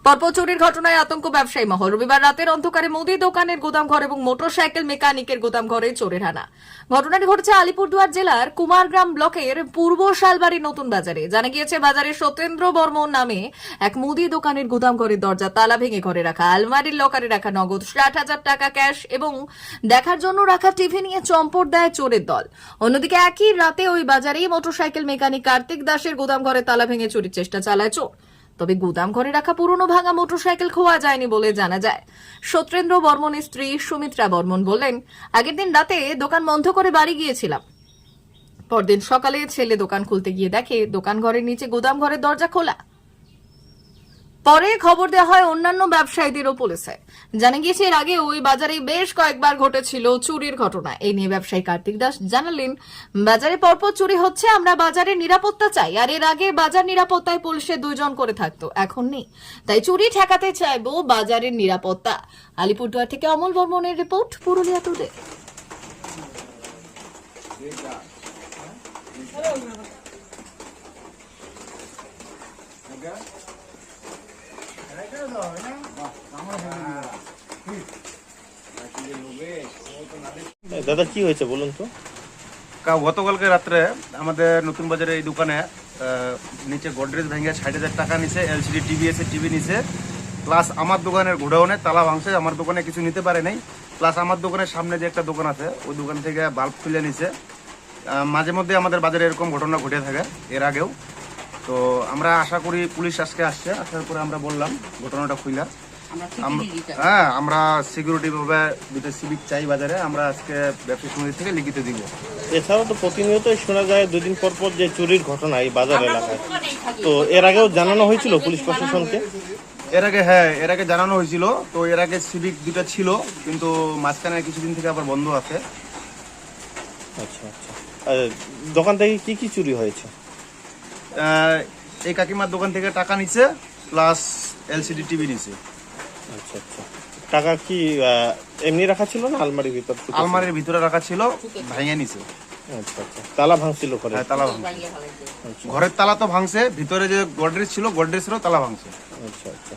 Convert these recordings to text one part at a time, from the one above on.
পরপর চুরির ঘটনায় আতঙ্ক ব্যবসায়ী মহল। রবিবার রাতের অন্ধকারে মুদি দোকানের গোদামঘর এবং মোটরসাইকেল মেকানিকের গোদামঘরে চোরের হানা। ঘটনাটি ঘটেছে আলিপুরদুয়ার জেলার কুমারগ্রাম ব্লকের পূর্ব শালবাড়ি নতুন বাজারে। জানা গিয়েছে, বাজারে সত্যেন্দ্র বর্মন নামে এক মুদি দোকানের গোদামঘরের দরজা তালা ভেঙে ঘরে রাখা আলমারির লকারে রাখা নগদ 60,000 টাকা ক্যাশ এবং দেখার জন্য রাখা টিভি নিয়ে চম্পট দেয় চোরের দল। অন্যদিকে একই রাতে ওই বাজারেই মোটরসাইকেল মেকানিক কার্তিক দাসের গোদামঘরে তালা ভেঙে চুরির চেষ্টা চালায় চোর। তবে গুদাম ঘরে রাখা পুরনো ভাঙা মোটরসাইকেল খোয়া যায়নি বলে জানা যায়। সত্যেন্দ্র বর্মনের স্ত্রী সুমিত্রা বর্মন বললেন, আগের দিন রাতে দোকান বন্ধ করে বাড়ি গিয়েছিলাম। পরদিন সকালে ছেলে দোকান খুলতে গিয়ে দেখে দোকান ঘরের নিচে গুদাম ঘরের দরজা খোলা। পরে খবর দেওয়া হয় অন্যান্য ব্যবসায়ীদেরও পুলিশে। জানা গিয়েছে, এর আগে ওই বাজারে বেশ কয়েকবার ঘটেছিল চুরির ঘটনা। এই নিয়ে ব্যবসায়ী কার্তিক দাস জানালেন, বাজারে পরপর চুরি হচ্ছে, আমরা বাজারের নিরাপত্তা চাই। আর এর আগে বাজার নিরাপত্তায় পুলিশের 2 জন করে থাকতো, এখন নেই। তাই চুরি ঠেকাতে চাইবো বাজারের নিরাপত্তা। আলিপুরদুয়ার থেকে অমল বর্মনের রিপোর্ট, পুরুলিয়া টুডে। দাদা কি হয়েছে বলুন তো? গতকালকে রাত্রে আমাদের নতুন বাজারে এই দোকানে নিচে গোদরেজ ভেঙে 60,000 টাকা নিছে, এলসিডি টিভি এসে টিভি নিছে, প্লাস আমার দোকানের গোডাউনে তালা ভাঙছে। আমার দোকানে কিছু নিতে পারে নাই, প্লাস আমার দোকানের সামনে যে একটা দোকান আছে ওই দোকান থেকে বাল্ব খুলে নিছে। মাঝে মধ্যে আমাদের বাজারে এরকম ঘটনা ঘটে থাকে, এর আগেও। তো আমরা আশা করি পুলিশ আজকে আসছে, আসার পরে আমরা বললাম ঘটনাটা খুইলা হ্যাঁ আমরা সিকিউরিটি ভাবে দুটো সিভিক চাই বাজারে, আমরা আজকে ব্যবসায়ী সমিতি থেকে লিখিত দিব। এছাড়াও তো প্রতিনিয়তই শোনা যায় 2 দিন পর পর যে চুরির ঘটনা এই বাজার এলাকায়, তো এর আগেও জানানো হয়েছিল পুলিশ প্রশাসনকে? এর আগে জানানো হয়েছিল। তো এর আগে সিভিক 2টা ছিল, কিন্তু মাঝখানে কিছুদিন থেকে আবার বন্ধ আছে। আচ্ছা আচ্ছা। দোকান থেকে কি কি চুরি হয়েছে? এই কাকিমার দোকান থেকে টাকা নিছে, প্লাস এলসিডি টিভি নিছে। আচ্ছা আচ্ছা। টাকা কি এমনি রাখা ছিল না আলমারির ভিতর? আলমারির ভিতরে রাখা ছিল, ভাঙে নিছে। আচ্ছা আচ্ছা। তালা ভাঙছিল ঘরে? হ্যাঁ, তালা ভাঙছে। ঘরের তালা তো ভাঙছে, ভিতরে যে গোদরেজ ছিল গোদরেজেরও তালা ভাঙছে। আচ্ছা আচ্ছা।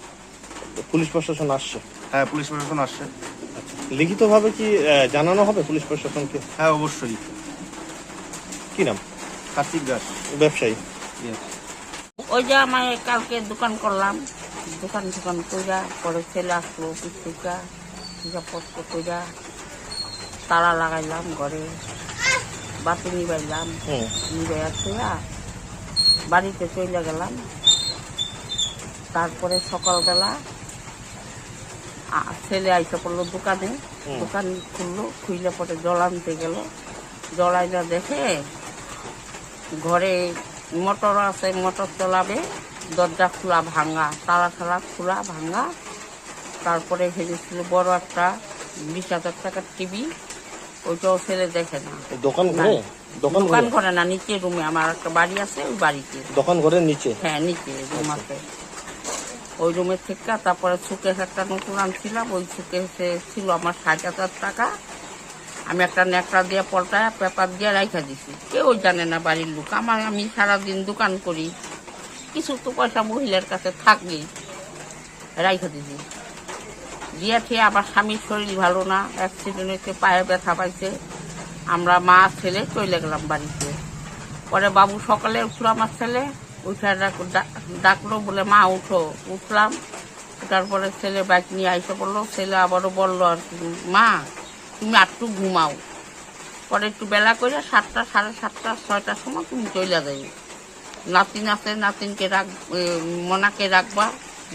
পুলিশ প্রশাসন আসছে? হ্যাঁ, পুলিশ প্রশাসন আসছে। আচ্ছা, লিখিতভাবে কি জানানো হবে পুলিশ প্রশাসনকে? হ্যাঁ, অবশ্যই। কি নাম? কার্তিক দাস, ব্যবসায়ী। ওই যে আমার কালকে দোকান করলাম, দোকান কইরা পরে ছেলে আসলো অফিস থেকে, হিসাবপত্র কইরা তালা লাগাইলাম, ঘরে বাতি নিবাইলাম, নিবাইয়া থইয়া বাড়িতে চলে গেলাম। তারপরে সকালবেলা ছেলে আইসা পড়লো দোকানে, দোকান খুললো, খুইলে পরে জল আনতে গেল। জলাইলা দেখে ঘরে মোটর আছে, মোটর চালাবে, দরজা খোলা ভাঙা, তালা ঠালা খোলা ভাঙা। তারপরে ভেবেছিল বড় একটা 20,000 টাকার টিভি, ওইটাও ছেলে দেখে না। দোকান ঘরে না, নিচে রুমে আমার একটা বাড়ি আছে, ওই বাড়িতে দোকান ঘরের নিচে? হ্যাঁ, নিচে রুম আছে। ওই রুমের থেকে তারপরে সুকেশ একটা নতুন আনছিলাম, ওই সুকেশে ছিল আমার 60,000 টাকা। আমি একটা ন্যাকড়া দিয়ে পল্টায় পেপার দিয়ে রাখা দিছি, কেউ জানে না বাড়ির লোক। আমি সারাদিন দোকান করি, কিছু তো পয়সা মহিলার কাছে থাকবে, রাখা দিছি। দিয়ে খেয়ে আবার স্বামীর শরীর ভালো না, অ্যাক্সিডেন্ট হয়েছে, পায়ে ব্যথা পাইছে। আমরা মা ছেলে চলে গেলাম বাড়িতে। পরে বাবু সকালে উঠলো, আমার ছেলে উঠে ডাকলো, বলে মা উঠো। উঠলাম, উঠার পরে ছেলে বাইক নিয়ে আইসে পড়লো। ছেলে আবারও বললো আর কি, মা তুমি একটু ঘুমাও, পরে একটু বেলা করে 7টা, 7:30, 6টার সময় তুমি চলে যাবে। নাতিন আছে, নাতিনকে মনাকে রাখবা,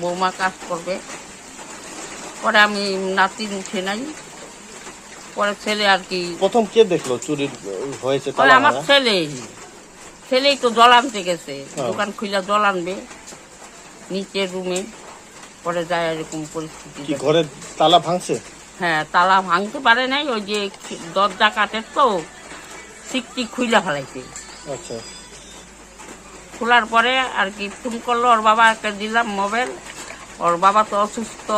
বৌমা কাজ করবে। পরে আমি নাতিন উঠে নাই। পরে ছেলে আর কি প্রথম কে দেখলো চুরি হয়েছে? আমার ছেলেই তো জল আনতে গেছে, দোকান খুলে জল আনবে নিচের রুমে। পরে যায় এরকম পরিস্থিতি। ঘরের তালা ভাঙছে? হ্যাঁ, তালা ভাঙতে পারে নাই, ওই যে দরজা কাটের তো সিকটি খুইলা ফেলাইছে। আচ্ছা। খোলার পরে আর কি ফোন করলো, ওর বাবাকে দিলাম মোবাইল। ওর বাবা তো অসুস্থ,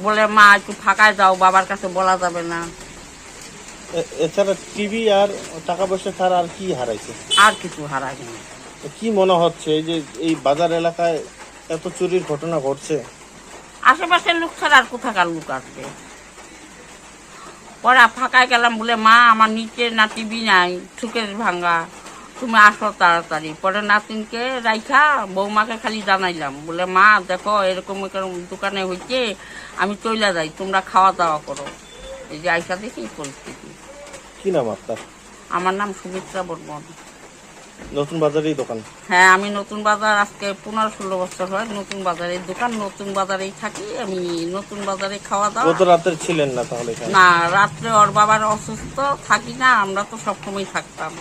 বলে মা একটু ফাঁকায় যাও, বাবার কাছে বলা যাবে না। এছাড়া টিভি আর টাকা পয়সা ছাড়া আর কি হারাইছে? আর কিছু হারায়নি। কি মনে হচ্ছে এই যে এই বাজার এলাকায় এত চুরির ঘটনা ঘটছে, আশেপাশের লোক ছাড়া আর কোথাকার লোক আসবে। পরে ফাঁকায় গেলাম, বলে মা আমার নিচে না টিভি নাই, সুকেশ ভাঙ্গা, তুমি আসো তাড়াতাড়ি। পরে নাতিনকে রাইখা বৌমাকে খালি জানাইলাম, বলে মা দেখো এরকম এরকম দোকানে হইছে, আমি চলে যাই, তোমরা খাওয়া দাওয়া করো। এই যে আইসা দেখি এই পরিস্থিতি। কি নাম আপনার? আমার নাম সুমিত্রা বর্মন। নতুন বাজারেই দোকান? হ্যাঁ, আমি নতুন বাজার আজকে 15-16 বছর হয় নতুন বাজারের দোকান, নতুন বাজারেই থাকি আমি। নতুন বাজারে খাওয়া দাওয়া। গত রাতে ছিলেন না তাহলে এখানে? না, রাত্রে ওর বাবার অসুস্থ, থাকি না, আমরা তো সবসময় থাকতাম।